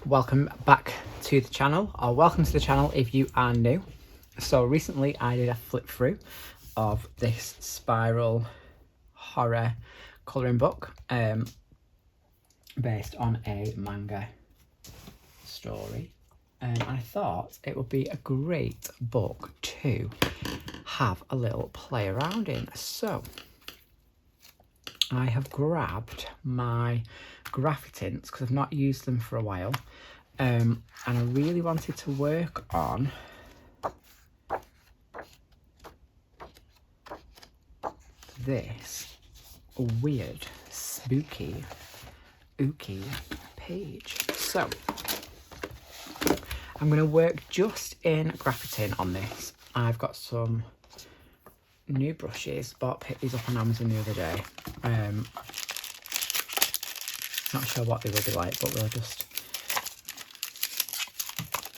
Welcome back to the channel, or welcome to the channel if you are new. So recently I did a flip through of this spiral horror colouring book based on a manga story, and I thought it would be a great book to have a little play around in. So I have grabbed my Graphitints because I've not used them for a while, and I really wanted to work on this weird, spooky, ooky page. So I'm going to work just in Graphitint on this. I've got some new brushes, picked these up on Amazon the other day. Not sure what they will be like, but we'll just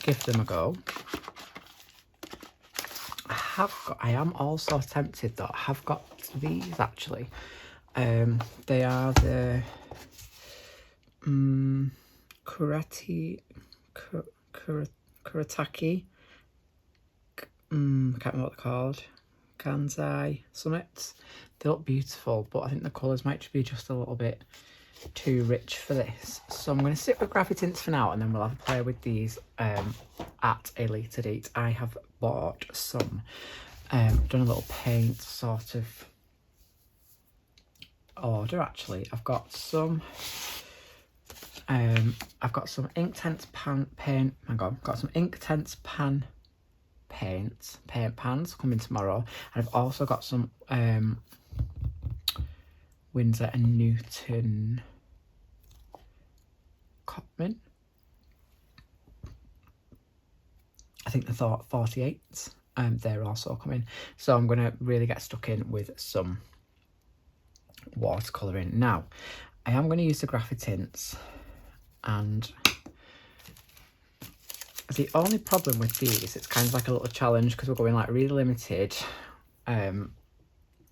give them a go. I am also tempted though, I have got these actually. They are the Kurataki, I can't remember what they're called, Kanzai Summits. They look beautiful, but I think the colours might be just a little bit too rich for this. So I'm going to stick with Graphitints for now, and then we'll have a play with these at a later date. I have bought some, done a little paint sort of order actually. I've got some Inktense pan paint. Hang on, got some Inktense pan paint pans coming tomorrow, and I've also got some Winsor and Newton Cotman. I think the 48s, they're also coming. So I'm going to really get stuck in with some watercolouring. Now, I am going to use the Graphitints, and the only problem with these, it's kind of like a little challenge because we're going like really limited. I'm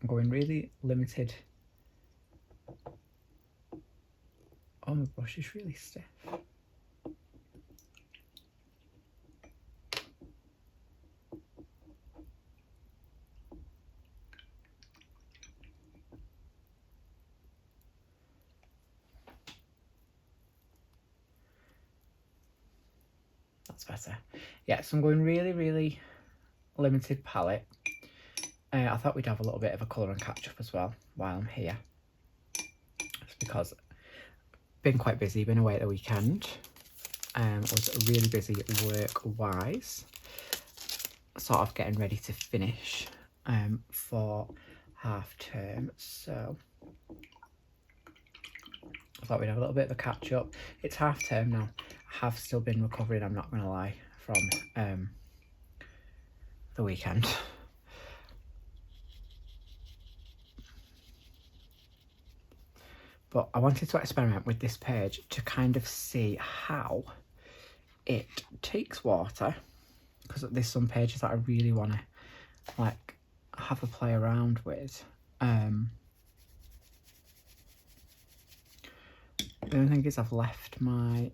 going really limited. Oh, my brush is really stiff. That's better. Yeah, so I'm going really limited palette. I thought we'd have a little bit of a colour and catch up as well while I'm here. It's because been quite busy, been away at the weekend, was really busy work-wise, sort of getting ready to finish for half term, so I thought we'd have a little bit of a catch-up. It's half term now. I have still been recovering, I'm not going to lie, from the weekend. But I wanted to experiment with this page to kind of see how it takes water, because there's some pages that I really want to like have a play around with. The only thing is I've left my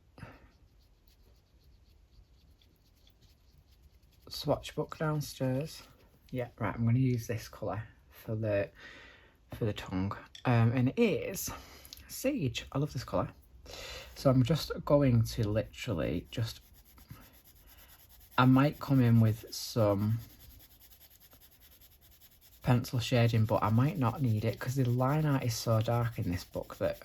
swatch book downstairs. Yeah, right, I'm going to use this colour for the tongue, and it is Sage. I love this colour. So I'm just going to literally I might come in with some pencil shading, but I might not need it because the line art is so dark in this book that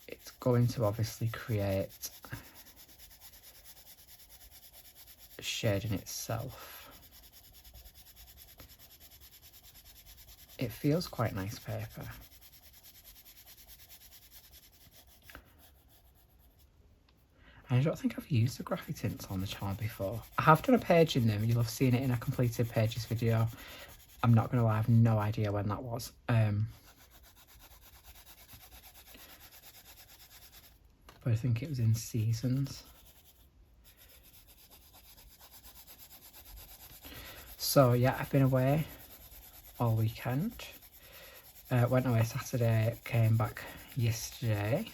it's going to obviously create shading itself. It feels quite nice paper. I don't think I've used the Graphitints on the channel before. I have done a page in them. You'll have seen it in a completed pages video. I'm not going to lie, I have no idea when that was. But I think it was in Seasons. So yeah, I've been away all weekend. Went away Saturday, came back yesterday.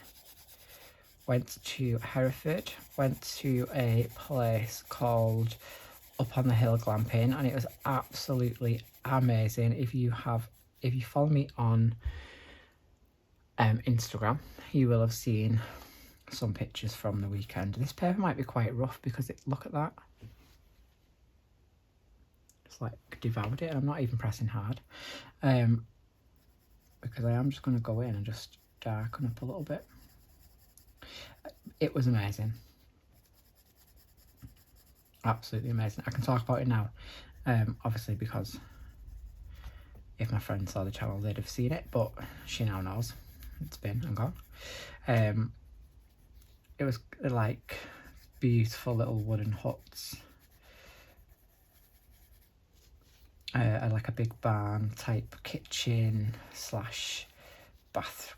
went to Hereford, went to a place called Up on the Hill Glamping, and it was absolutely amazing. If you follow me on Instagram, you will have seen some pictures from the weekend. This paper might be quite rough because look at that. It's like devoured it, and I'm not even pressing hard. Because I am just going to go in and just darken up a little bit. It was amazing. Absolutely amazing. I can talk about it now, obviously, because if my friend saw the channel, they'd have seen it, but she now knows. It's been and gone. It was like beautiful little wooden huts. Like a big barn type kitchen /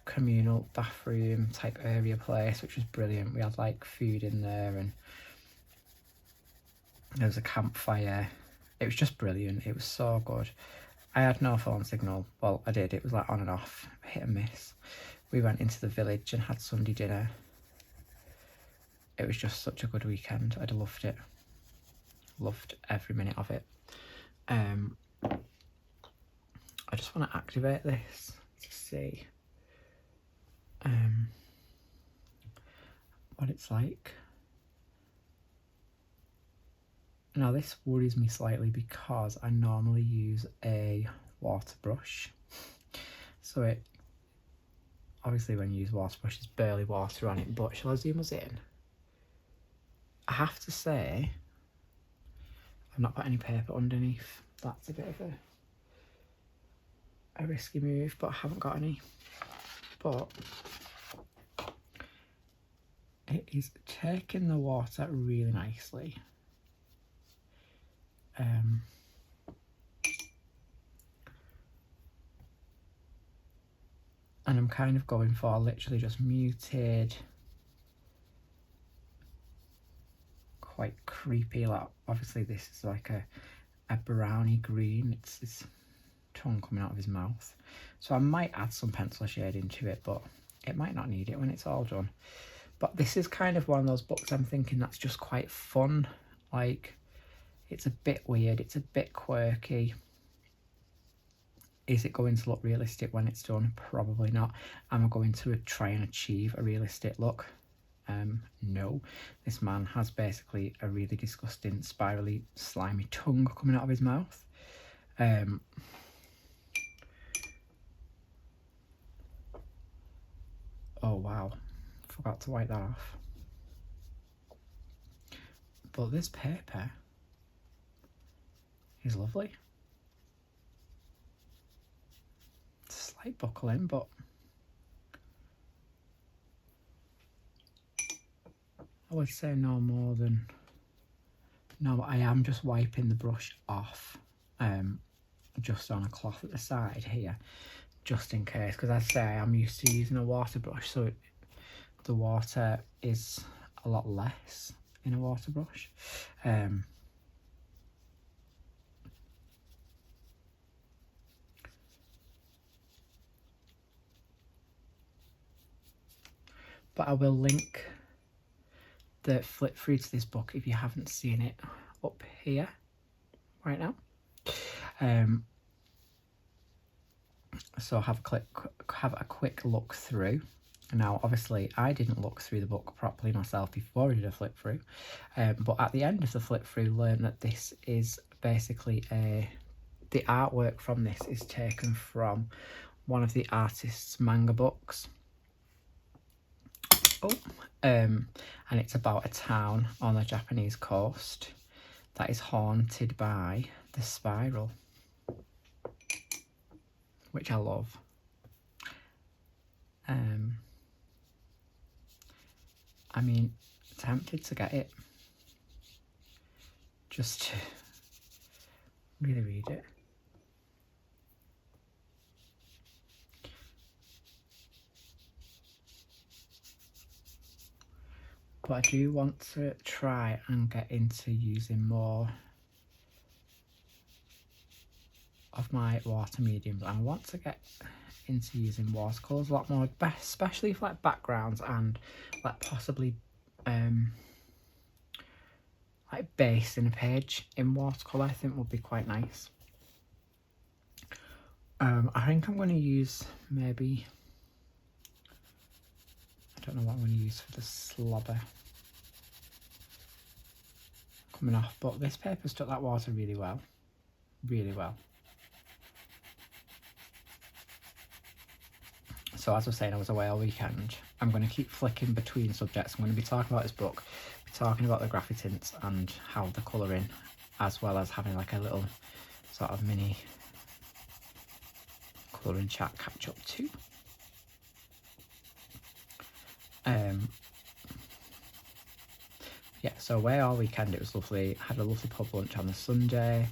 communal bathroom type area place, which was brilliant. We had like food in there, and there was a campfire. It was just brilliant. It was so good. I had no phone signal. Well, I did. It was like on and off, hit and miss. We went into the village and had Sunday dinner. It was just such a good weekend. I'd loved it. Loved every minute of it. I just want to activate this to see what it's like. Now this worries me slightly because I normally use a water brush. So it, obviously when you use water brush, there's barely water on it, but shall I zoom us in? I have to say, I've not got any paper underneath. That's a bit of a risky move, but I haven't got any. But it is taking the water really nicely. And I'm kind of going for literally just muted, quite creepy. Like obviously this is like a browny green. It's his tongue coming out of his mouth. So I might add some pencil shade into it, but it might not need it when it's all done. But this is kind of one of those books I'm thinking that's just quite fun. Like, it's a bit weird, it's a bit quirky. Is it going to look realistic when it's done? Probably not. Am I going to try and achieve a realistic look? No. This man has basically a really disgusting, spirally, slimy tongue coming out of his mouth. Oh wow, forgot to wipe that off. But this paper is lovely. It's a slight buckling, but I would say no more than, no, I am just wiping the brush off, just on a cloth at the side here, just in case, because I say I am used to using a water brush, so the water is a lot less in a water brush. But I will link the flip through to this book if you haven't seen it up here right now. So have a quick look through. Now obviously I didn't look through the book properly myself before I did a flip through, but at the end of the flip through learned that this is basically the artwork from this is taken from one of the artist's manga books. And it's about a town on the Japanese coast that is haunted by the spiral, which I love. I mean, tempted to get it just to really read it. But I do want to try and get into using more of my water mediums. I want to get into using watercolours a lot more, especially for like backgrounds and like possibly like base in a page in watercolour. I think would be quite nice. I think I'm going to use maybe, I don't know what I'm going to use for the slobber coming off, but this paper stuck that water really well, really well. So as I was saying, I was away all weekend. I'm going to keep flicking between subjects. I'm going to be talking about this book, be talking about the Graphitints and how the colouring, as well as having like a little sort of mini colouring chat catch up too. Yeah, so away all weekend, it was lovely. Had a lovely pub lunch on the Sunday.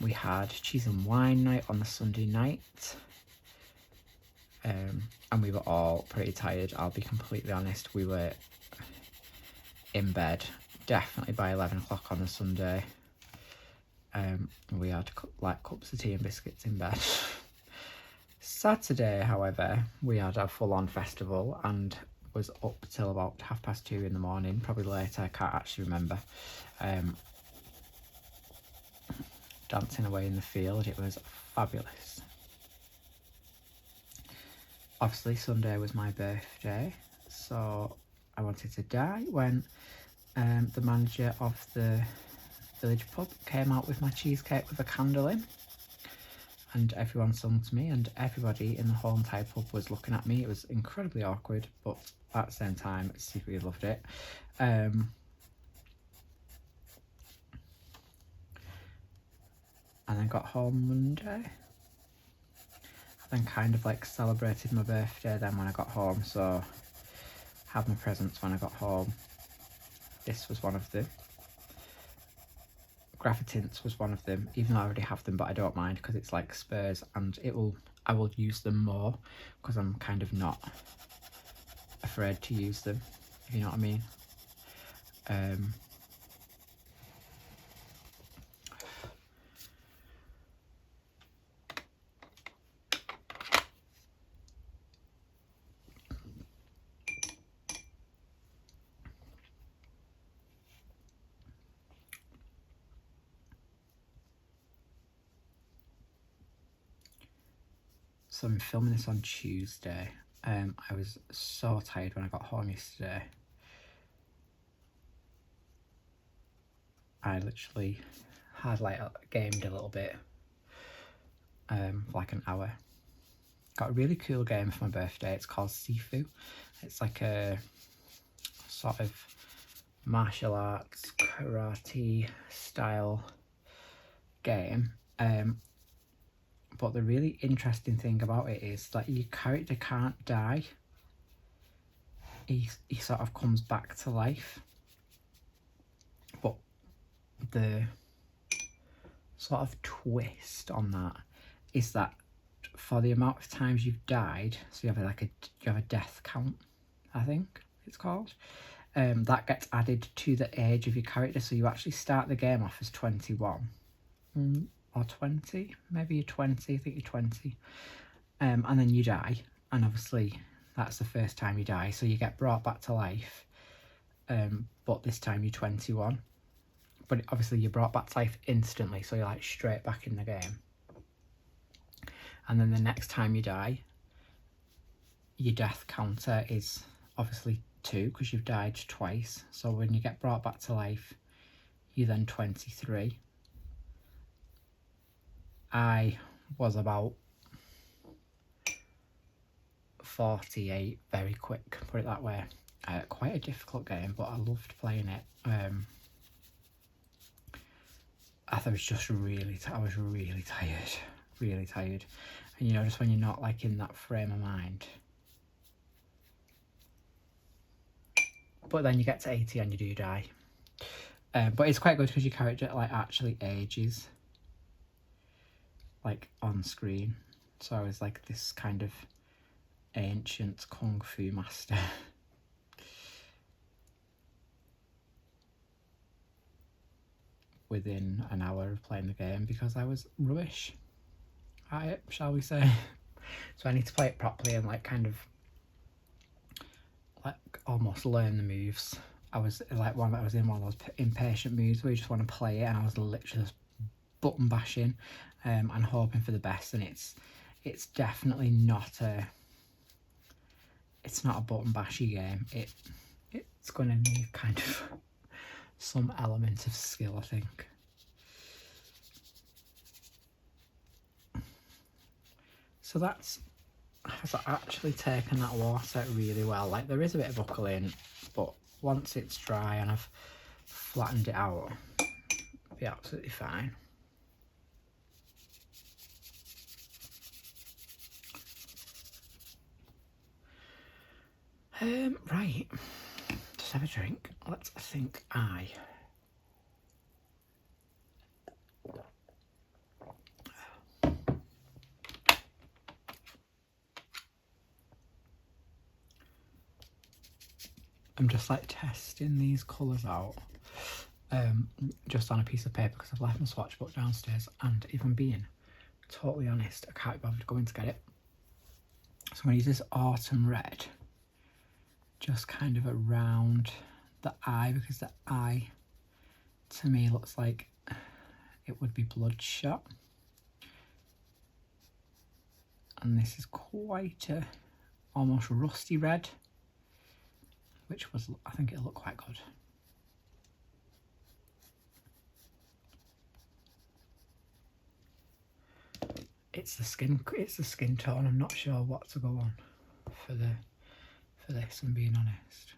We had cheese and wine night on the Sunday night. And we were all pretty tired, I'll be completely honest. We were in bed definitely by 11 o'clock on the Sunday. We had like cups of tea and biscuits in bed. Saturday, however, we had a full-on festival and was up till about 2:30 in the morning, probably later, I can't actually remember. Dancing away in the field, it was fabulous. Obviously Sunday was my birthday, so I wanted to die when the manager of the village pub came out with my cheesecake with a candle in, and everyone sung to me, and everybody in the whole entire pub was looking at me. It was incredibly awkward, but at the same time I secretly loved it. And then got home Monday. I then kind of like celebrated my birthday then when I got home, so had my presents when I got home. This was one of them. Graphitints was one of them, even though I already have them, but I don't mind because it's like Spurs, and I will use them more because I'm kind of not afraid to use them, if you know what I mean. So I'm filming this on Tuesday. I was so tired when I got home yesterday. I literally had like gamed a little bit, like an hour. Got a really cool game for my birthday. It's called Sifu. It's like a sort of martial arts karate style game. But the really interesting thing about it is that your character can't die. He sort of comes back to life. But the sort of twist on that is that for the amount of times you've died, so you have a death count, I think it's called. That gets added to the age of your character, so you actually start the game off as 21. Or 20, maybe you're 20, I think you're 20, and then you die, and obviously that's the first time you die, so you get brought back to life, but this time you're 21, but obviously you're brought back to life instantly, so you're like straight back in the game. And then the next time you die, your death counter is obviously 2 because you've died twice, so when you get brought back to life, you're then 23. I was about 48 very quick, put it that way. Quite a difficult game, but I loved playing it. I was just really tired, and you know, just when you're not like in that frame of mind. But then you get to 80 and you do die. But it's quite good because your character like actually ages, like on screen. So I was like this kind of ancient kung fu master. Within an hour of playing the game because I was rubbish at it, shall we say. So I need to play it properly and like kind of like almost learn the moves. I was like I was in one of those impatient moods where you just want to play it, and I was literally just button bashing and hoping for the best. And it's definitely not a button bashy game. It's going to need kind of some element of skill, I think. So that's has actually taken that water really well. Like there is a bit of buckling, but once it's dry and I've flattened it out, it'll be absolutely fine. Right, just have a drink. Let's think. I'm just like testing these colours out just on a piece of paper because I've left my swatch book downstairs, and if I'm being totally honest, I can't be bothered going to get it. So I'm going to use this autumn red just kind of around the eye, because the eye to me looks like it would be bloodshot, and this is quite a almost rusty red, which was, I think it'll look quite good. It's the skin tone. I'm not sure what to go on for this, I'm being honest.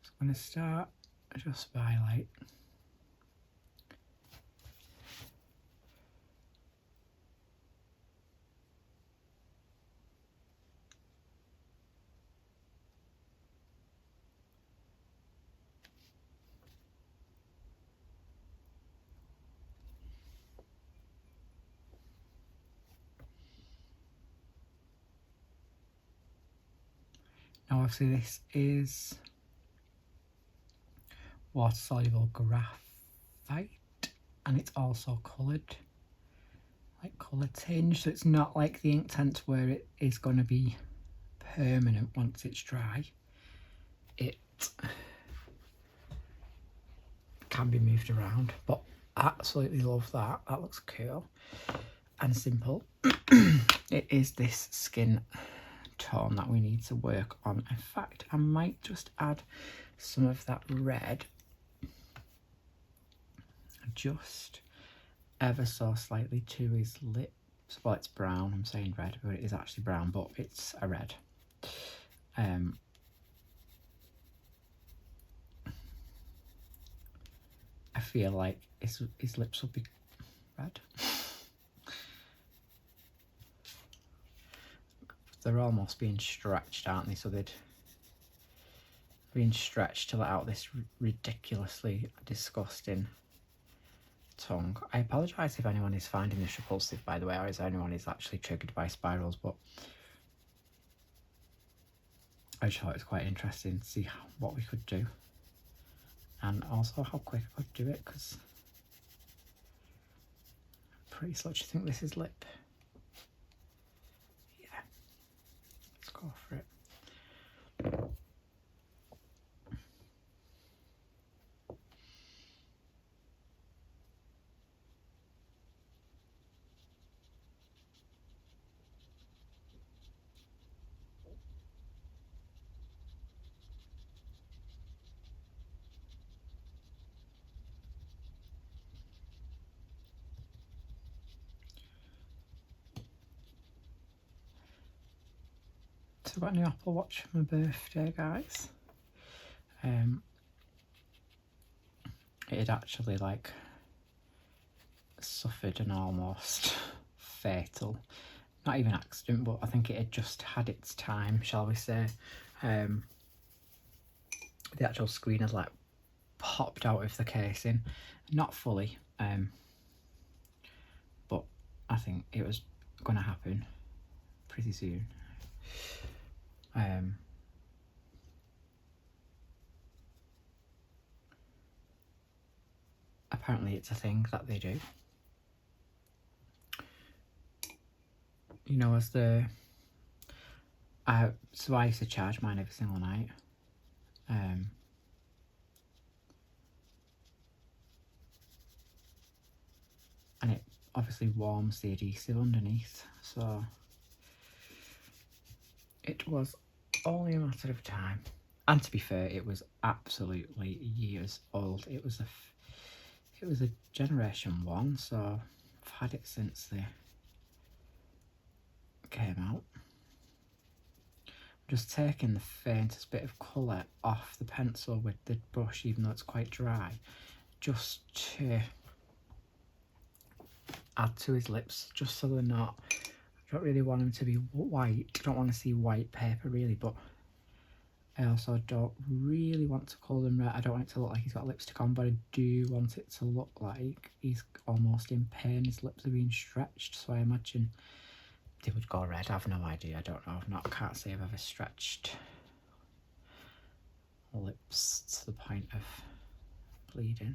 So I'm going to start just by like now obviously this is water soluble graphite, and it's also coloured, like colour tinge, so it's not like the Inktense where it is going to be permanent once it's dry. It can be moved around, but I absolutely love that. That looks cool and simple. It is this skin tone that we need to work on. In fact, I might just add some of that red just ever so slightly to his lips. Well, it's brown, I'm saying red, but it is actually brown, but it's a red. I feel like his lips will be red. They're almost being stretched, aren't they? So they'd being stretched to let out this ridiculously disgusting tongue. I apologise if anyone is finding this repulsive, by the way, or if anyone is actually triggered by spirals, but I just thought it was quite interesting to see what we could do, and also how quick I could do it, because I'm pretty slow. Do you think this is lip? Yeah, let's go for it. So I got a new Apple Watch for my birthday, guys. It had actually like suffered an almost fatal, not even accident, but I think it had just had its time, shall we say. The actual screen had like popped out of the casing, not fully, but I think it was going to happen pretty soon. Apparently it's a thing that they do. you know, as so I used to charge mine every single night. And it obviously warms the adhesive underneath, so it was only a matter of time. And to be fair, it was absolutely years old. It was a generation 1, so I've had it since they came out. I'm just taking the faintest bit of colour off the pencil with the brush, even though it's quite dry, just to add to his lips, just so they're not, I don't really want him to be white. I don't want to see white paper really, but I also don't really want to colour them red. I don't want it to look like he's got lipstick on, but I do want it to look like he's almost in pain. His lips are being stretched, so I imagine they would go red. I have no idea. I don't know. Can't say I've ever stretched lips to the point of bleeding.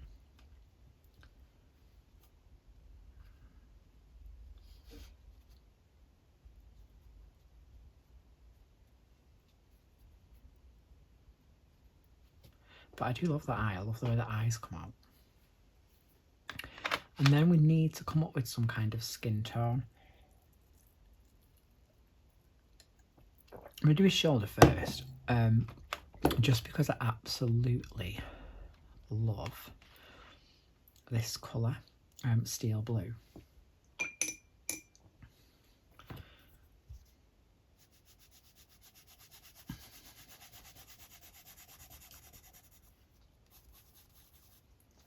But I do love the eye. I love the way the eyes come out. And then we need to come up with some kind of skin tone. I'm going to do his shoulder first, just because I absolutely love this colour, steel blue.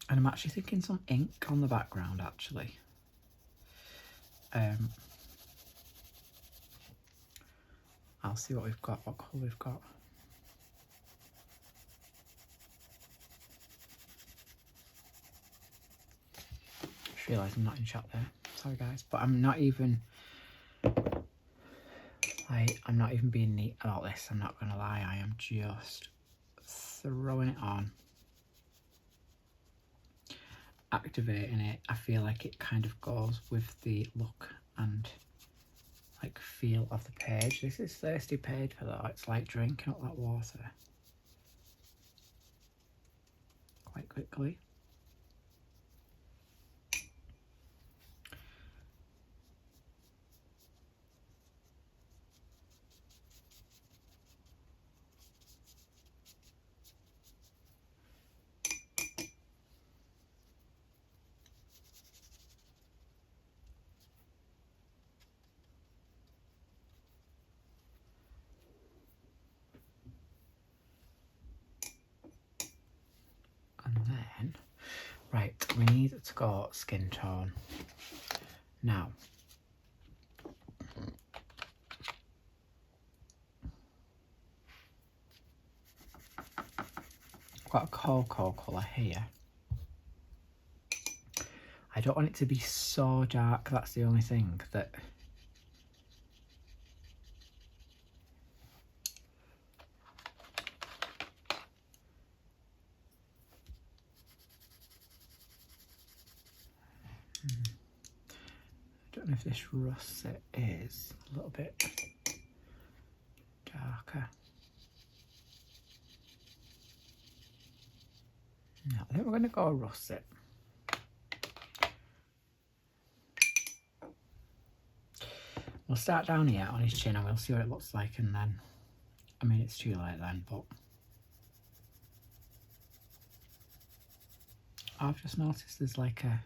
And I'm actually thinking some ink on the background, actually. I'll see what we've got, what colour we've got. Just realised I'm not in shot there. Sorry guys, but I'm not even being neat about this, I'm not gonna lie. I am just throwing it on, activating it. I feel like it kind of goes with the look and like feel of the page. This is thirsty paper though. It's like drinking up that water quite quickly. And then, right, we need to go skin tone. Now, I've got a cocoa colour here. I don't want it to be so dark, that's the only thing that I don't know if this russet is a little bit darker. No, I think we're going to go russet. We'll start down here on his chin and we'll see what it looks like, and then, I mean, it's too late then, but I've just noticed there's like a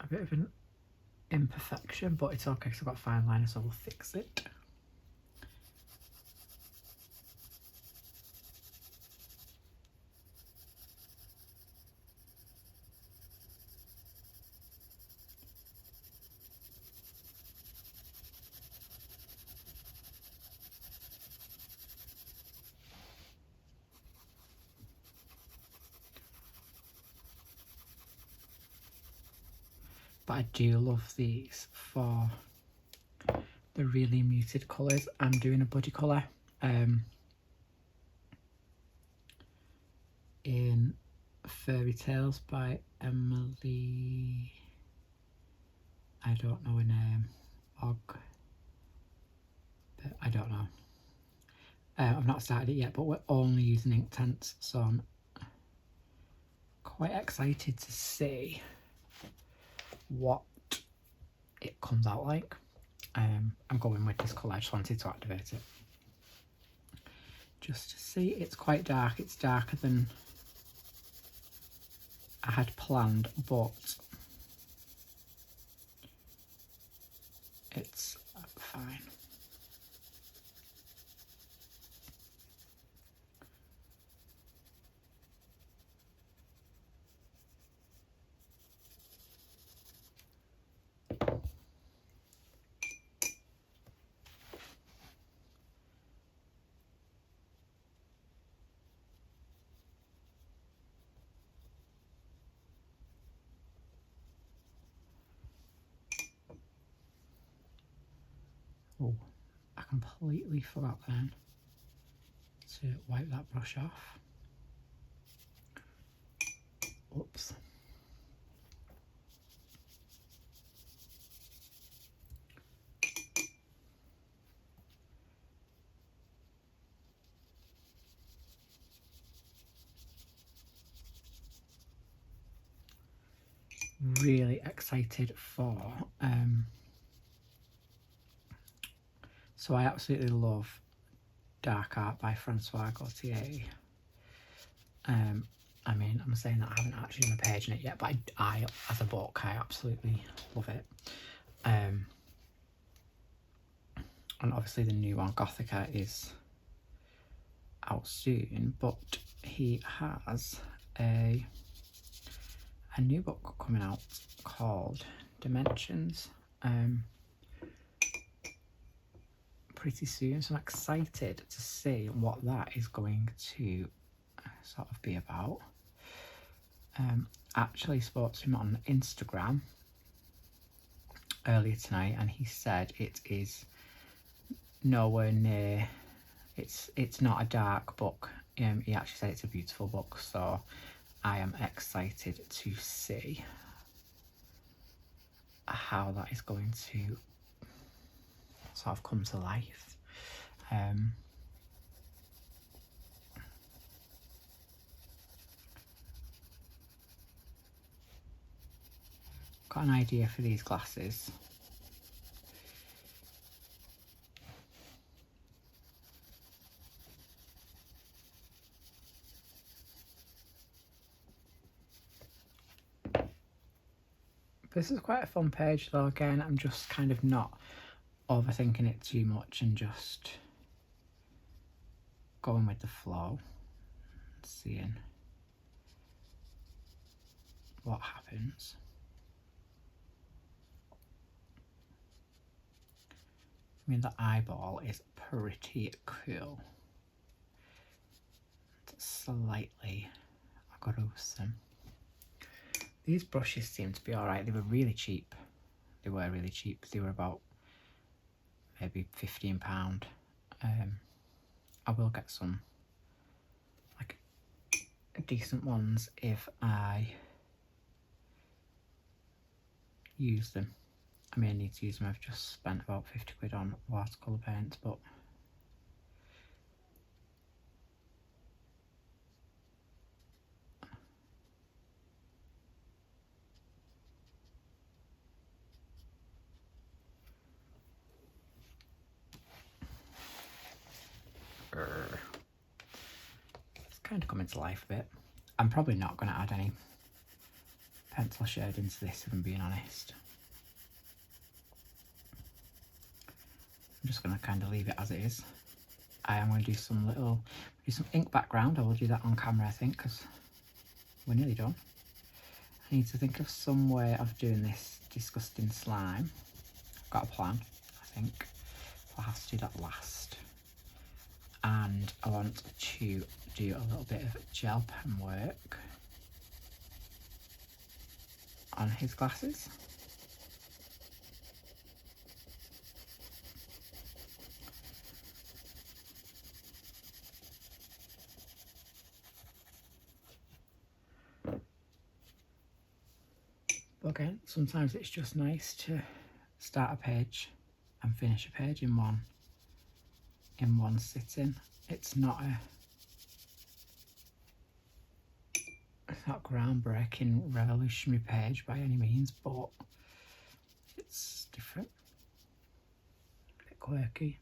bit of an imperfection, but it's okay because I've got a fine liner, so we'll fix it. But I do love these for the really muted colours. I'm doing a body colour in Fairy Tales by Emily, I don't know her name, but I don't know. I've not started it yet, but we're only using Inktense, so I'm quite excited to see what it comes out like. I'm going with this colour, I just wanted to activate it. Just to see, it's quite dark, it's darker than I had planned, but it's fine. Oh, I completely forgot then to wipe that brush off. Oops. Really excited for so I absolutely love Dark Art by Francois Gautier. I mean, I'm saying that I haven't actually done a page in it yet, but I as a book, I absolutely love it. And obviously the new one, Gothica, is out soon, but he has a new book coming out called Dimensions pretty soon, so I'm excited to see what that is going to sort of be about. Actually spoke to him on Instagram earlier tonight, and he said it is nowhere near, it's not a dark book. He actually said it's a beautiful book, so I am excited to see how that is going to sort of come to life. Got an idea for these glasses. This is quite a fun page though. Again, I'm just kind of not overthinking it too much and just going with the flow, seeing what happens. I mean, the eyeball is pretty cool. It's slightly gruesome. These brushes seem to be alright. They were really cheap. They were really cheap. They were about maybe £15. I will get some like decent ones if I use them. I may need to use them. I've just spent about 50 quid on watercolour paints, but it's kind of coming to life a bit. I'm probably not going to add any pencil shade into this, if I'm being honest. I'm just going to kind of leave it as it is. I am going to do some ink background. I will do that on camera, I think, because we're nearly done. I need to think of some way of doing this disgusting slime. I've got a plan, I think. I'll have to do that last. And I want to do a little bit of gel pen work on his glasses. But again, sometimes it's just nice to start a page and finish a page in one sitting. It's not groundbreaking, revolutionary page by any means, but it's different, a bit quirky.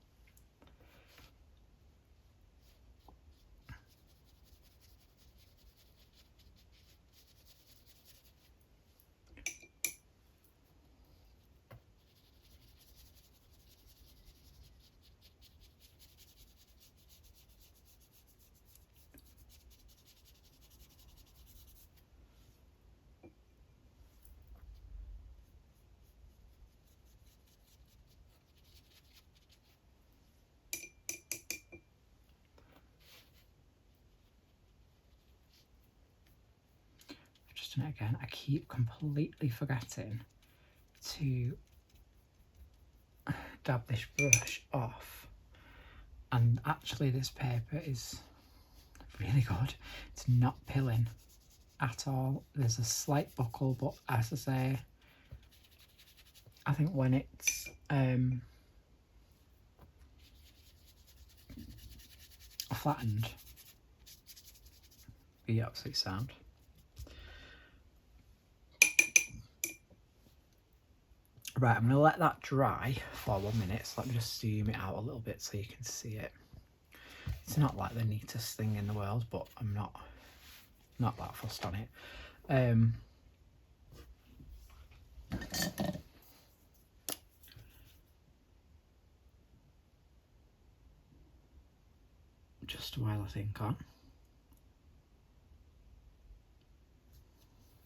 Just done it again. I keep completely forgetting to dab this brush off, and actually this paper is really good. It's not pilling at all. There's a slight buckle, but as I say, I think when it's flattened, be absolutely sound. Right, I'm going to let that dry for 1 minute, so let me just zoom it out a little bit so you can see it. It's not like the neatest thing in the world, but I'm not that fussed on it. Just while I think on,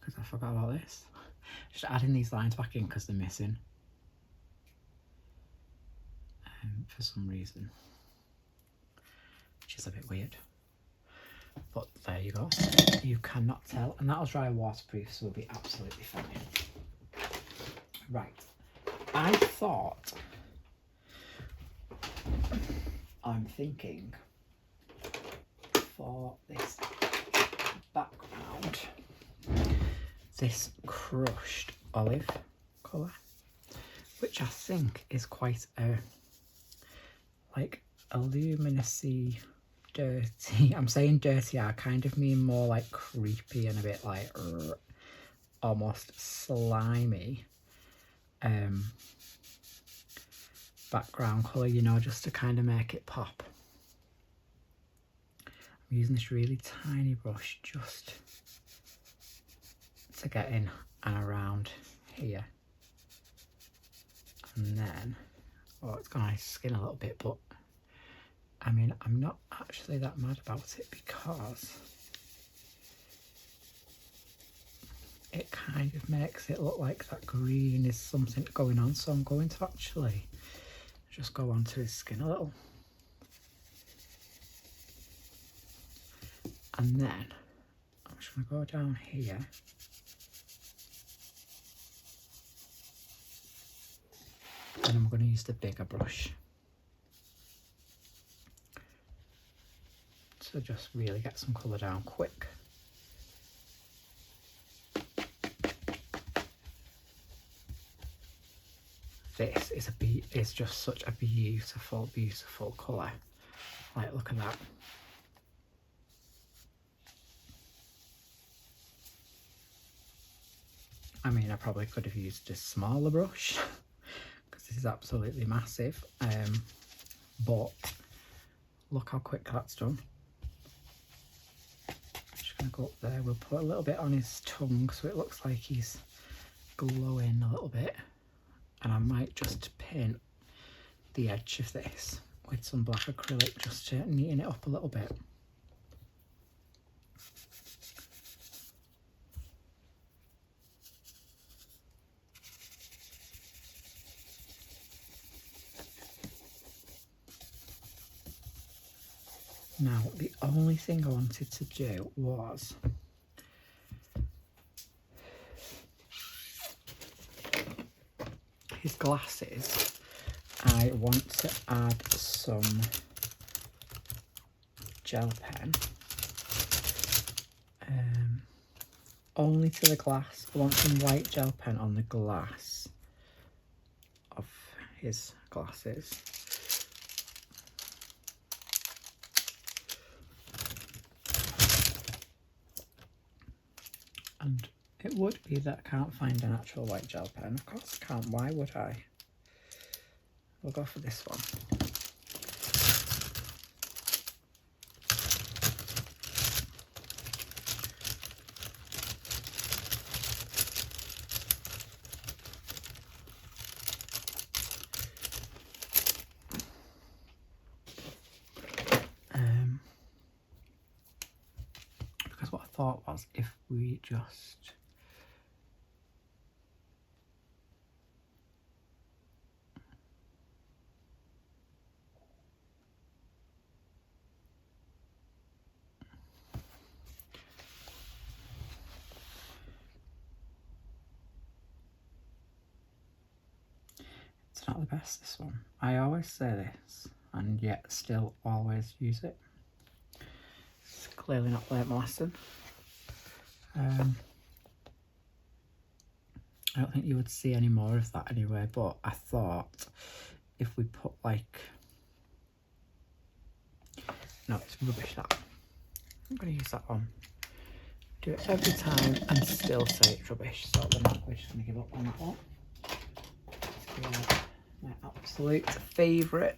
because I forgot about this. Just adding these lines back in because they're missing for some reason, which is a bit weird. But there you go. You cannot tell, and that'll dry waterproof, so we'll be absolutely fine. Right, I'm thinking for this background, this crushed olive colour, which I think is quite a like a luminous-y, dirty. I'm saying dirty, I kind of mean more like creepy and a bit like almost slimy background colour, you know, just to kind of make it pop. I'm using this really tiny brush just to get in and around here, and then it's gone on his skin a little bit, but I mean, I'm not actually that mad about it because it kind of makes it look like that green is something going on, so I'm going to actually just go onto his skin a little, and then I'm just going to go down here and I'm going to use the bigger brush to just really get some colour down quick. This is just such a beautiful, beautiful colour. Like, look at that. I mean, I probably could have used a smaller brush because this is absolutely massive. But look how quick that's done. Just gonna go up there. We'll put a little bit on his tongue so it looks like he's glowing a little bit. And I might just paint the edge of this with some black acrylic just to neaten it up a little bit. Now, the only thing I wanted to do was his glasses. I want to add some gel pen only to the glass. I want some white gel pen on the glass of his glasses. And it would be that I can't find an actual white gel pen. Of course I can't. Why would I? We'll go for this one. Because what I thought was, if we just it's not the best, this one. I always say this, and yet still always use it. It's clearly not learnt my lesson. I don't think you would see any more of that anyway, but I thought if we put like... No, it's rubbish that. I'm going to use that one. Do it every time and still say it's rubbish, so we're just going to give up on that one. My absolute favourite.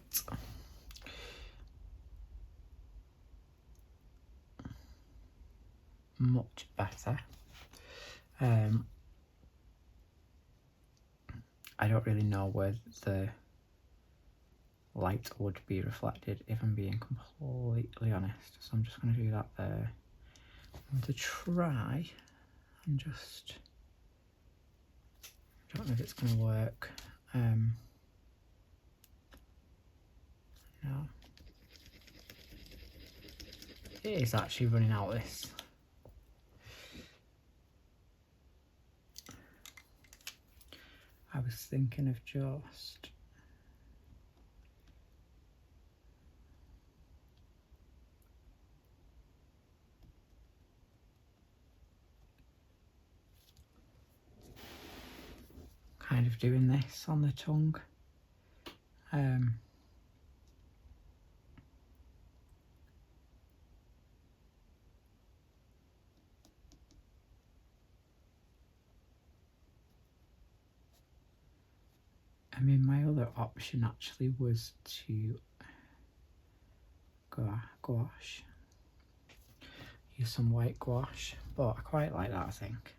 Much better. I don't really know where the light would be reflected, if I'm being completely honest, so I'm just going to do that there. I'm going to try and just... I don't know if it's going to work. No. It is actually running out of this. I was thinking of just... kind of doing this on the tongue. I mean, my other option actually was to gouache. Use some white gouache, but I quite like that, I think.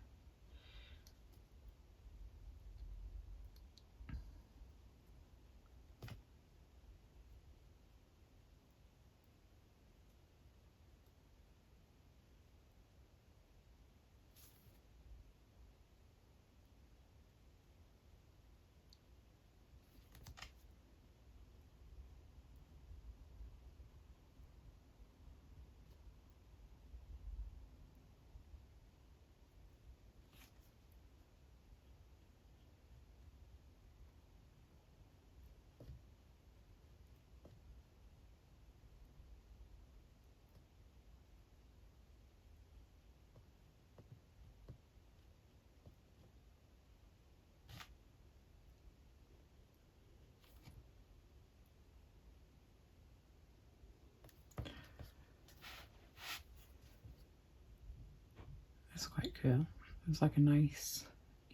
It's quite cool. It's like a nice,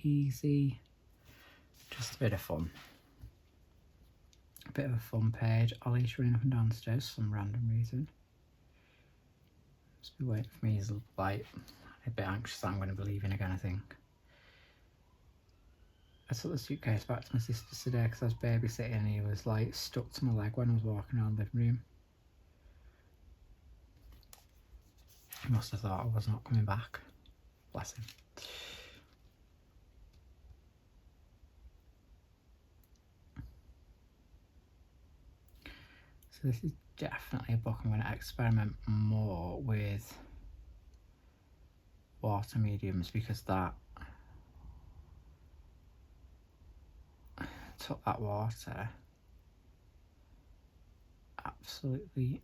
easy, just a bit of fun. A bit of a fun page. Ollie's running up and down the stairs for some random reason. Just be waiting for me. He's like a bit anxious that I'm going to be leaving again, I think. I took the suitcase back to my sister's today because I was babysitting and he was like stuck to my leg when I was walking around the living room. He must have thought I was not coming back. Bless him. So this is definitely a book I'm going to experiment more with water mediums, because that took that water absolutely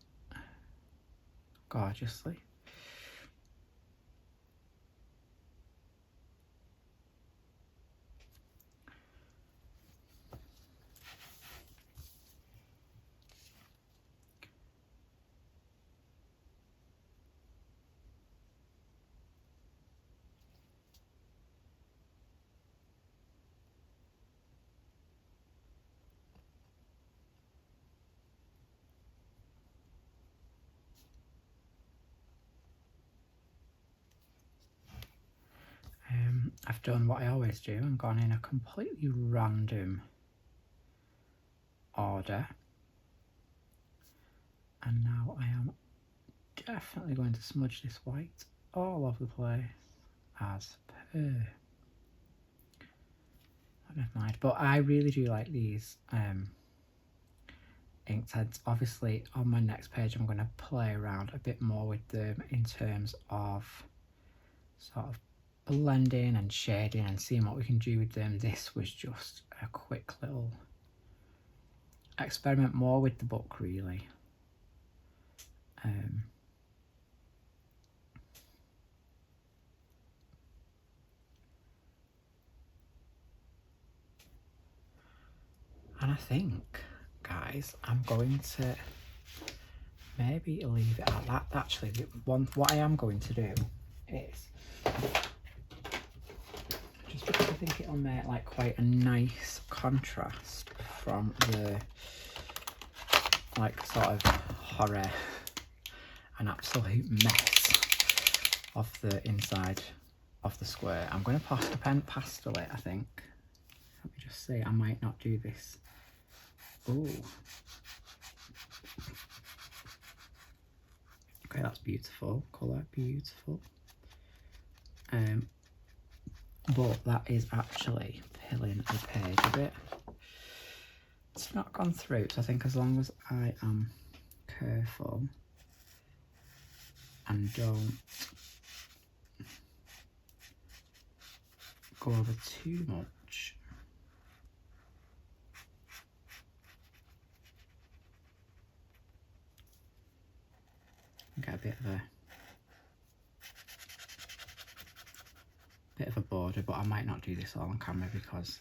gorgeously. I've done what I always do and gone in a completely random order. And now I am definitely going to smudge this white all over the place as per. Never mind. But I really do like these Inktense. Obviously on my next page I'm going to play around a bit more with them in terms of sort of blending and shading and seeing what we can do with them. This was just a quick little experiment more with the book really. And I think, guys, I'm going to maybe leave it at that. Actually, what I am going to do is, just because I think it'll make like quite a nice contrast from the like sort of horror and absolute mess of the inside of the square, I'm going to pastel it, I think. Let me just see, I might not do this. Ooh. Okay, that's beautiful. Colour, beautiful. But that is actually pilling the page a bit. It's not gone through, so I think as long as I am careful and don't go over too much. Get a bit of a border, but I might not do this all on camera because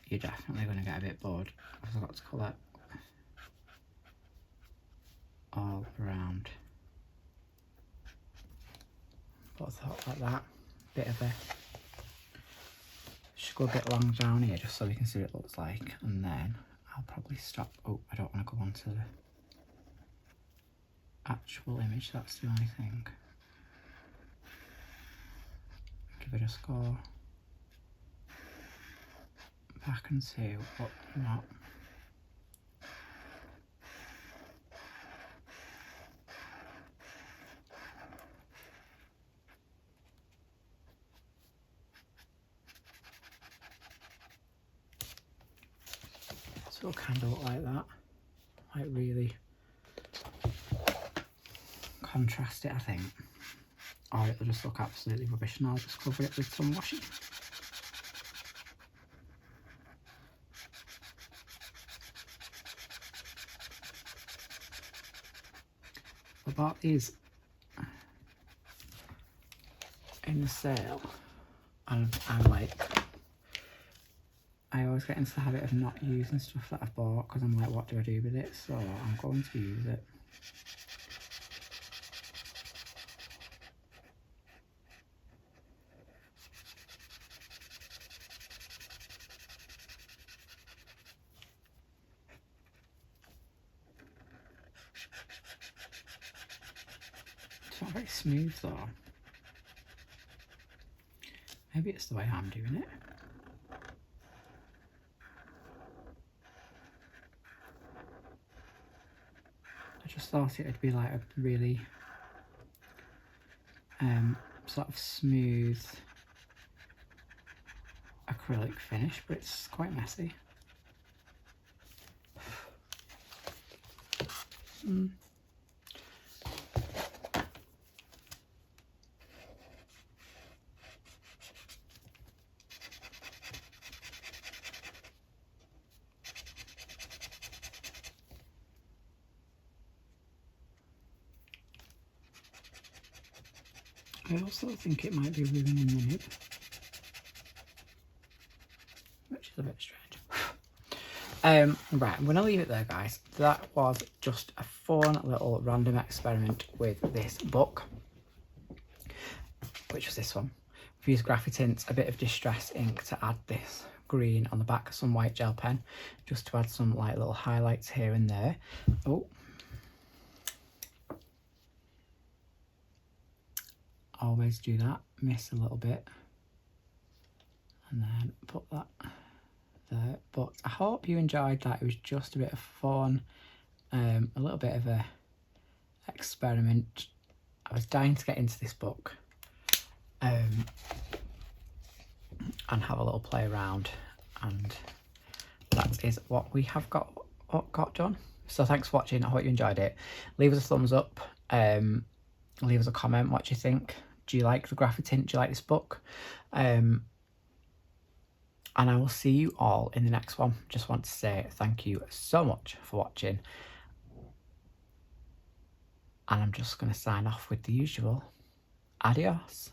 you're definitely going to get a bit bored because I've got to colour all around. But I thought like that, bit of a, should go a bit long down here just so we can see what it looks like, and then I'll probably stop. Oh, I don't want to go on to the actual image, that's the only thing. Give it a score. Back and see what not. So it'll kind of look like that. Like really contrast it, I think. Or it'll just look absolutely rubbish and I'll just cover it with some washing. I bought these in the sale and I'm like, I always get into the habit of not using stuff that I've bought because I'm like, what do I do with it? So I'm going to use it. It's not very smooth though. Maybe it's the way I'm doing it. I just thought it'd be like a really sort of smooth acrylic finish, but it's quite messy. I also think it might be ruining the nib, which is a bit strange. Right, I'm going to leave it there, guys. That was just a fun little random experiment with this book, which was this one. We've used Graphitint, a bit of Distress ink to add this green on the back, some white gel pen, just to add some like little highlights here and there. Oh. always do that, miss a little bit, and then put that there. But I hope you enjoyed that. It was just a bit of fun, a little bit of a experiment. I was dying to get into this book and have a little play around, and that is what we have got done. So thanks for watching. I hope you enjoyed it. Leave us a thumbs up, leave us a comment what you think. Do you like the Graphitint? Do you like this book? And I will see you all in the next one. Just want to say thank you so much for watching, and I'm just going to sign off with the usual adios.